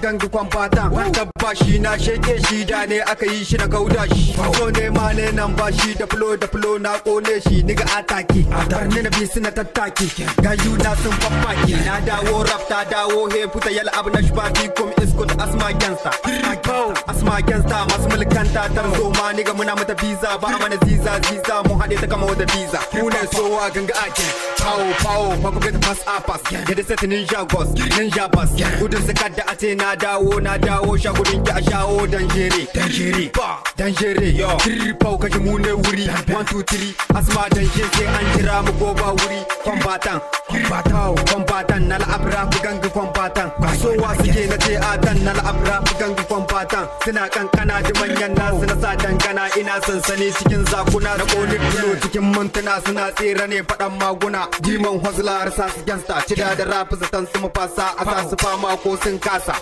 gangu kwamfatan tabba shi na sheke shi da ne aka yi shi na kauda shi so ne ma ne nan ba shi da flow na kone shi niga ataki darne na bi suna tattaki gayu na sun faffaki na dawo rap ta dawo he puta yal abu na shbabi kum iskut asma gangsta masu mulkanta tarzo ma niga muna mata visa ba mana ziza mun hade ta kama wata visa mu ne sowa ganga ake pow pako get pass a pass get the set ninja pass gudun zakar da ate na dawo shagudin ki a shawo danjere yo pau kashi mu ne wuri 1 2 3 asma danje sai an jira mu goba wuri kwambatan na al'abra ku ganga kwambatan sowa suke na ce atan na al'abra ku ganga kwambatan suna kankana da manyan nasu na sa dangana ina sansani cikin zakuna da kolin bulo cikin mantuna suna tsere ne faɗan maguna diman hozla rsas gangsta cida da rafi zaton su mafasa a sa su fama ko sun kasa